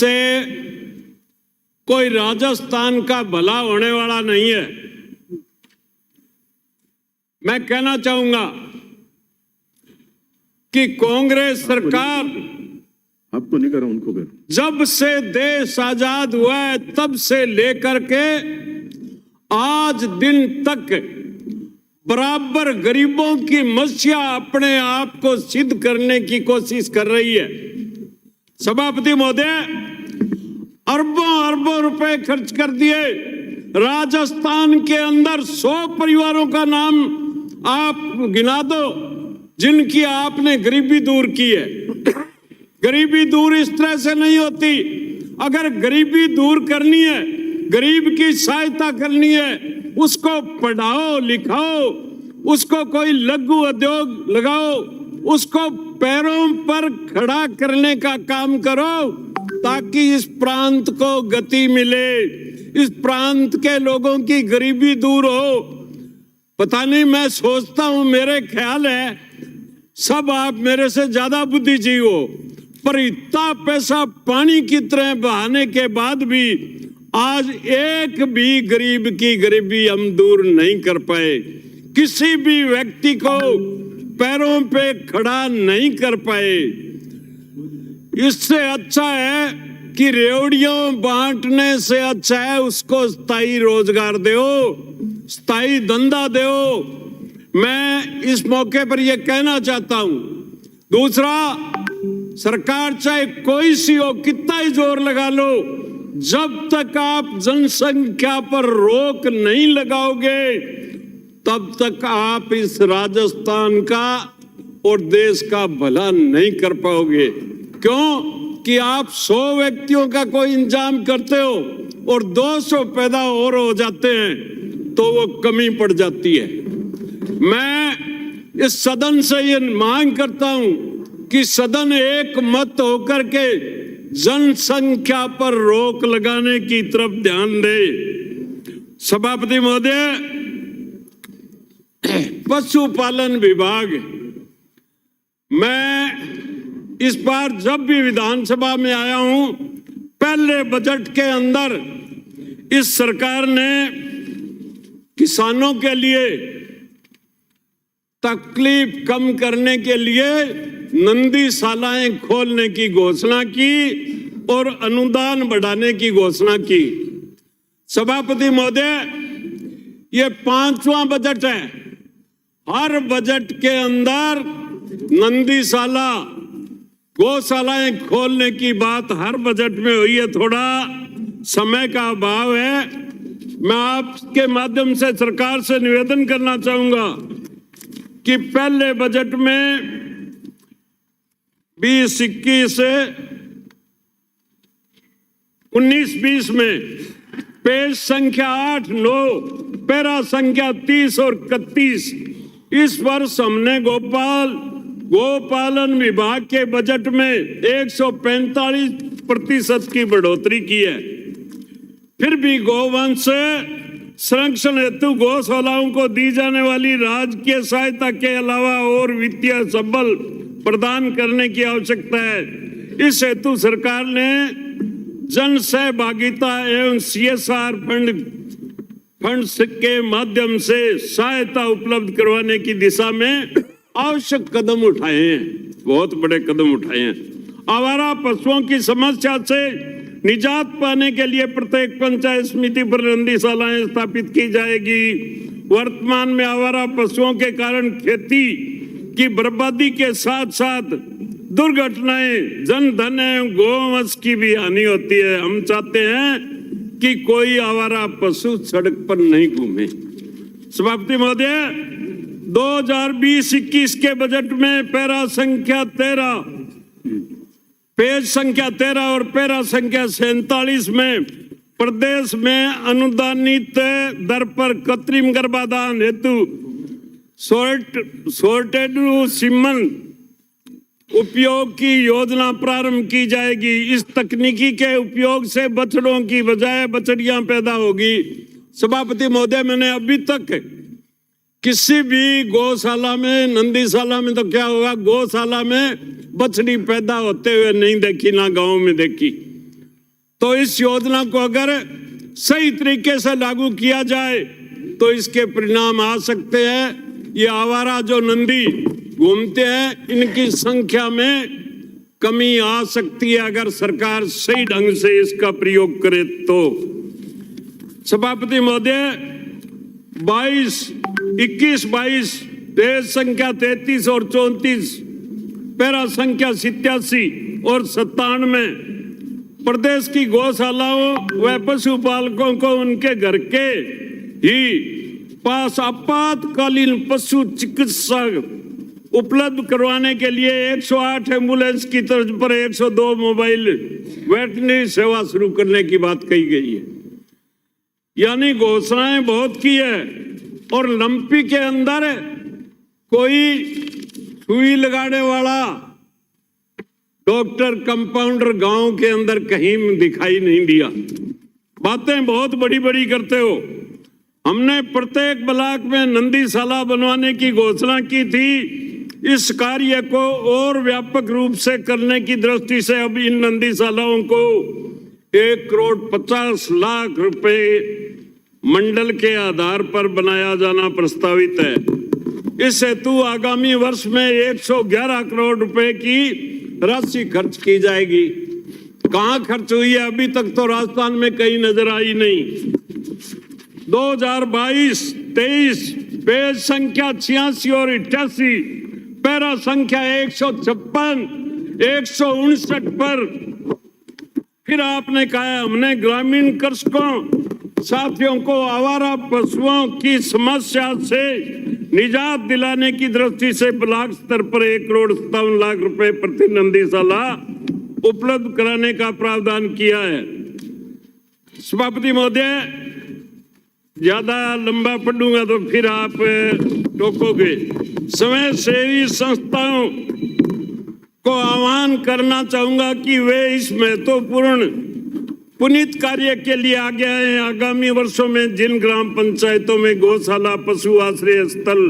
इससे कोई राजस्थान का भला होने वाला नहीं है। मैं कहना चाहूंगा कि कांग्रेस सरकार, आपको नहीं करा, उनको करो। जब से देश आजाद हुआ है तब से लेकर के आज दिन तक बराबर गरीबों की मस्या अपने आप को सिद्ध करने की कोशिश कर रही है। सभापति महोदय, अरबों अरबों रुपए खर्च कर दिए। राजस्थान के अंदर 100 परिवारों का नाम आप गिना दो जिनकी आपने गरीबी दूर की है। गरीबी दूर इस तरह से नहीं होती। अगर गरीबी दूर करनी है, गरीब की सहायता करनी है, उसको पढ़ाओ लिखाओ, उसको कोई लघु उद्योग लगाओ, उसको पैरों पर खड़ा करने का काम करो ताकि इस प्रांत को गति मिले, इस प्रांत के लोगों की गरीबी दूर हो। पता नहीं, मैं सोचता हूं, मेरे ख्याल है सब आप मेरे से ज्यादा बुद्धिजीवी हो, पर इतना पैसा पानी की तरह बहाने के बाद भी आज एक भी गरीब की गरीबी हम दूर नहीं कर पाए, किसी भी व्यक्ति को पैरों पे खड़ा नहीं कर पाए। इससे अच्छा है कि रेवड़ियों बांटने से अच्छा है उसको स्थायी रोजगार दो, स्थायी धंधा दो। मैं इस मौके पर यह कहना चाहता हूं। दूसरा, सरकार चाहे कोई सी हो, कितना ही जोर लगा लो, जब तक आप जनसंख्या पर रोक नहीं लगाओगे तब तक आप इस राजस्थान का और देश का भला नहीं कर पाओगे। क्यों कि आप 100 व्यक्तियों का कोई इंतजाम करते हो और 200 पैदा और हो जाते हैं तो वो कमी पड़ जाती है। मैं इस सदन से ये मांग करता हूं कि सदन एक मत होकर के जनसंख्या पर रोक लगाने की तरफ ध्यान दे। सभापति महोदय, पशुपालन विभाग, मैं इस बार जब भी विधानसभा में आया हूं, पहले बजट के अंदर इस सरकार ने किसानों के लिए तकलीफ कम करने के लिए नंदीशालाएं खोलने की घोषणा की और अनुदान बढ़ाने की घोषणा की। सभापति महोदय, ये 5वां बजट है। हर बजट के अंदर नंदीशाला, गौशालाएं खोलने की बात हर बजट में हुई है। थोड़ा समय का अभाव है। मैं आपके माध्यम से सरकार से निवेदन करना चाहूंगा कि पहले बजट में 20-21 से 19-20 में पेज संख्या 8, 9, पैरा संख्या 30 और 31, इस वर्ष हमने गोपालन विभाग के बजट में 145% की बढ़ोतरी की है। फिर भी गौवंश संरक्षण हेतु गौशालाओं को दी जाने वाली राजकीय सहायता के अलावा और वित्तीय सबल प्रदान करने की आवश्यकता है। इस हेतु सरकार ने जन सहभागिता एवं CSR फंड्स के माध्यम से सहायता उपलब्ध करवाने की दिशा में आवश्यक कदम उठाए हैं, बहुत बड़े कदम उठाए हैं। आवारा पशुओं की समस्या से निजात पाने के लिए प्रत्येक पंचायत समिति पर नंदीशालाएं स्थापित की जाएगी। वर्तमान में आवारा पशुओं के कारण खेती की बर्बादी के साथ साथ दुर्घटनाएं, जन धन एवं गोवंश की भी हानि होती है। हम चाहते हैं कि कोई आवारा पशु सड़क पर नहीं घूमे। सभापति महोदय, 2020-21 के बजट में पैरा संख्या 13, पेज संख्या 13 और पैरा संख्या 47 में प्रदेश में अनुदानित दर पर कृत्रिम गर्भाधान हेतु सॉर्टेड सीमन उपयोग की योजना प्रारंभ की जाएगी। इस तकनीकी के उपयोग से बछड़ों की बजाय बछड़ियां पैदा होगी। सभापति महोदय, मैंने अभी तक किसी भी गौशाला में, नंदीशाला में तो क्या होगा, गौशाला में बछड़ी पैदा होते हुए नहीं देखी, ना गांव में देखी। तो इस योजना को अगर सही तरीके से लागू किया जाए तो इसके परिणाम आ सकते हैं। ये आवारा जो नंदी घूमते हैं इनकी संख्या में कमी आ सकती है अगर सरकार सही ढंग से इसका प्रयोग करे तो। सभापति महोदय, 21-22 पेज संख्या 33 और 34, पैरा संख्या 87 और 97 प्रदेश की गौशालाओं व पशुपालकों को उनके घर के ही पास आपातकालीन पशु चिकित्सा उपलब्ध करवाने के लिए 108 एम्बुलेंस की तर्ज पर 102 मोबाइल वेटरनरी सेवा शुरू करने की बात कही गई है। यानी घोषणाएं बहुत की है और लंपी के अंदर कोई सुई लगाने वाला डॉक्टर कंपाउंडर गांव के अंदर कहीं दिखाई नहीं दिया। बातें बहुत बड़ी बड़ी करते हो। हमने प्रत्येक ब्लॉक में नंदीशाला बनवाने की घोषणा की थी। इस कार्य को और व्यापक रूप से करने की दृष्टि से अब इन नंदीशालाओं को 1,50,00,000 रुपए मंडल के आधार पर बनाया जाना प्रस्तावित है। इस हेतु आगामी वर्ष में 111 करोड़ रुपए की राशि खर्च की जाएगी। कहां खर्च हुई है अभी तक तो राजस्थान में कहीं नजर आई नहीं। 2022-23 पेज संख्या 86 और 88, पैरा संख्या 156, 159 पर फिर आपने कहा हमने ग्रामीण कृषकों साथियों को आवारा पशुओं की समस्या से निजात दिलाने की दृष्टि से ब्लॉक स्तर पर 1,57,00,000 रुपए प्रति नंदीशाला उपलब्ध कराने का प्रावधान किया है। सभापति महोदय, ज्यादा लंबा पढ़ूंगा तो फिर आप टोकोगे। स्वयं सेवी संस्थाओं को आह्वान करना चाहूंगा कि वे इस महत्वपूर्ण पुनीत कार्य के लिए आगे आए। आगामी वर्षों में जिन ग्राम पंचायतों में गौशाला पशु आश्रय स्थल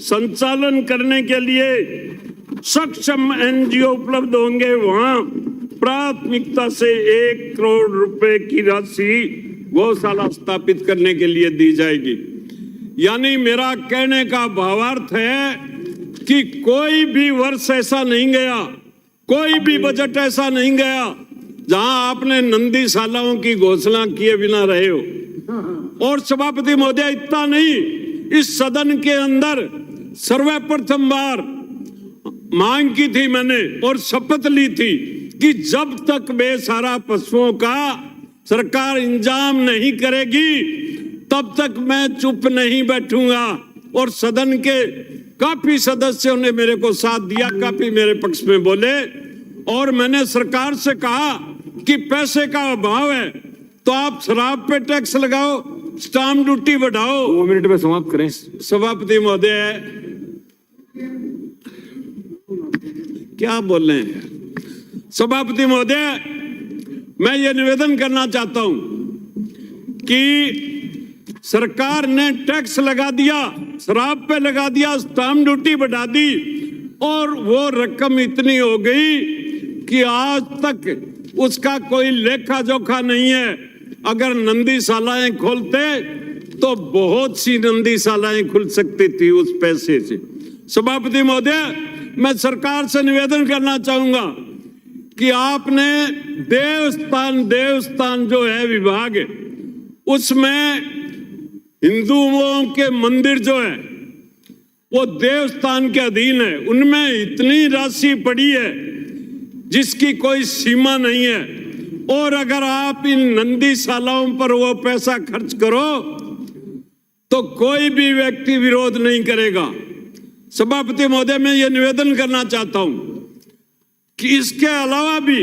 संचालन करने के लिए सक्षम एनजीओ उपलब्ध होंगे वहां प्राथमिकता से 1 करोड़ रुपए की राशि गौशाला स्थापित करने के लिए दी जाएगी। यानी मेरा कहने का भावार्थ है कि कोई भी वर्ष ऐसा नहीं गया, कोई भी बजट ऐसा नहीं गया जहां आपने नंदीशालाओं की घोषणा किए बिना रहे हो। और सभापति महोदय, इतना नहीं, इस सदन के अंदर सर्वप्रथम बार मांग की थी मैंने और शपथ ली थी कि जब तक बेसहारा पशुओं का सरकार इंतजाम नहीं करेगी तब तक मैं चुप नहीं बैठूंगा। और सदन के काफी सदस्यों ने मेरे को साथ दिया, काफी मेरे पक्ष में बोले। और मैंने सरकार से कहा कि पैसे का अभाव है तो आप शराब पे टैक्स लगाओ, स्टाम्प ड्यूटी बढ़ाओ। 2 मिनट में समाप्त करें। सभापति महोदय, क्या बोल रहे हैं? सभापति महोदय, मैं ये निवेदन करना चाहता हूं कि सरकार ने टैक्स लगा दिया, शराब पे लगा दिया, स्टाम्प ड्यूटी बढ़ा दी और वो रकम इतनी हो गई कि आज तक उसका कोई लेखा जोखा नहीं है। अगर नंदीशालाएं खोलते तो बहुत सी नंदीशालाएं खुल सकती थी उस पैसे से। सभापति महोदय, मैं सरकार से निवेदन करना चाहूंगा कि आपने देवस्थान जो है विभाग, उसमें हिंदुओं के मंदिर जो है वो देवस्थान के अधीन है, उनमें इतनी राशि पड़ी है जिसकी कोई सीमा नहीं है। और अगर आप इन नंदीशालाओं पर वो पैसा खर्च करो तो कोई भी व्यक्ति विरोध नहीं करेगा। सभापति महोदय, मैं ये निवेदन करना चाहता हूं कि इसके अलावा भी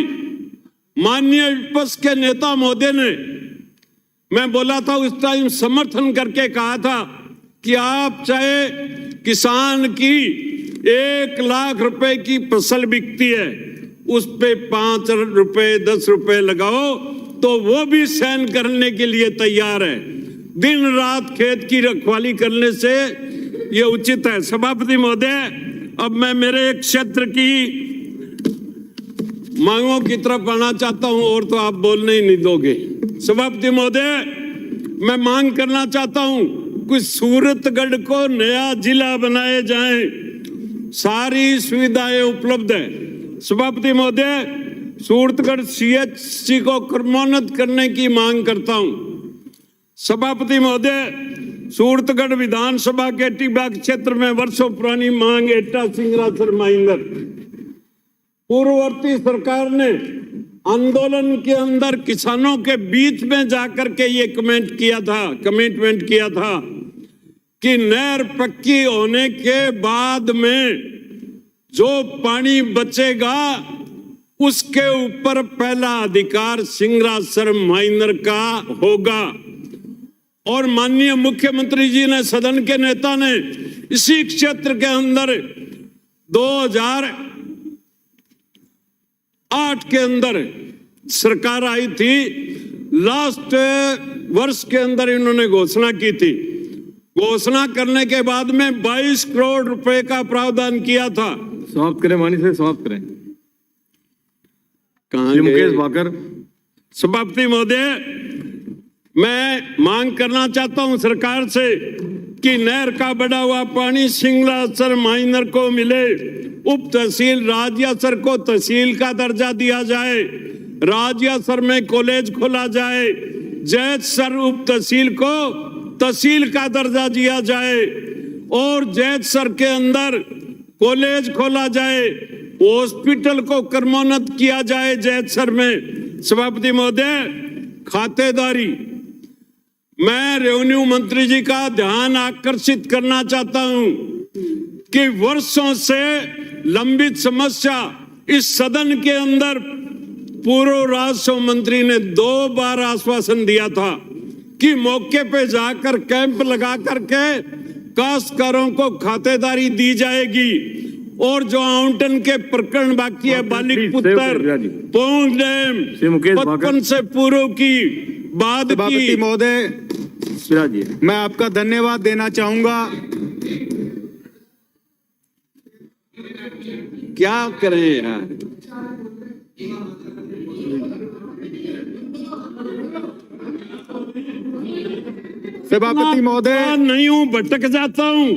माननीय विपक्ष के नेता महोदय ने, मैं बोला था उस टाइम, समर्थन करके कहा था कि आप चाहे किसान की 1 लाख रुपए की फसल बिकती है उस पे 5 रुपए 10 रुपए लगाओ तो वो भी सहन करने के लिए तैयार है। दिन रात खेत की रखवाली करने से ये उचित है। सभापति महोदय, अब मैं मेरे क्षेत्र की मांगों की तरफ आना चाहता हूं और तो आप बोलने ही नहीं दोगे। सभापति महोदय, मैं मांग करना चाहता हूं कि सूरतगढ़ को नया जिला बनाए जाए, सारी सुविधाएं उपलब्ध है। सभापति महोदय, सूरतगढ़ सीएचसी को क्रमोन्नत करने की मांग करता हूं। सभापति महोदय, सूरतगढ़ विधानसभा के टिब्बाग क्षेत्र में वर्षों पुरानी मांग एटा सिंगरासर माइनर, पूर्ववर्ती सरकार ने आंदोलन के अंदर किसानों के बीच में जाकर के ये कमिटमेंट किया था कि नहर पक्की होने के बाद में जो पानी बचेगा उसके ऊपर पहला अधिकार सिंगरासर माइनर का होगा। और माननीय मुख्यमंत्री जी ने, सदन के नेता ने इसी क्षेत्र के अंदर 2008 के अंदर सरकार आई थी, लास्ट वर्ष के अंदर इन्होंने घोषणा की थी। घोषणा करने के बाद में 22 करोड़ रुपए का प्रावधान किया था। समाप्त करें, मानी से समाप्त करें। कहाँ मुकेश भाकर। सभापति महोदय, मैं मांग करना चाहता हूं सरकार से कि नहर का बढ़ा हुआ पानी सिंगरासर माइनर को मिले, उप तहसील राजियासर को तहसील का दर्जा दिया जाए, राजियासर में कॉलेज खोला जाए, जैतसर उप तहसील को तहसील का दर्जा दिया जाए और जैतसर के अंदर कॉलेज खोला जाए, हॉस्पिटल को क्रमोन्नत किया जाए जैतसर में। सभापति महोदय, खातेदारी, मैं रेवेन्यू मंत्री जी का ध्यान आकर्षित करना चाहता हूं कि वर्षों से लंबित समस्या इस सदन के अंदर पूर्व राजस्व मंत्री ने 2 बार आश्वासन दिया था कि मौके पे जाकर कैंप लगा करके काश्तकारों को खातेदारी दी जाएगी और जो आवंटन के प्रकरण बाकी है, बालिक पुत्र, पौंग डैम, 55 से पूर्व की बाद सभापति की। महोदय, मैं आपका धन्यवाद देना चाहूंगा। क्या करें यार, सभापति महोदय, नहीं हूं, भटक जाता हूं।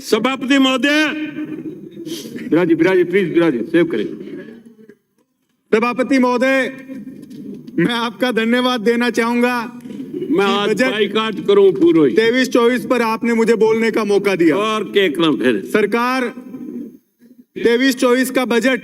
सभापति महोदय, बिराजी प्लीज, बिराजी सेव करें। सभापति महोदय, मैं आपका धन्यवाद देना चाहूंगा। मैं आज बाइकाट करूं पूरा 23-24 पर आपने मुझे बोलने का मौका दिया और क्या करना फिर। सरकार 23-24 का बजट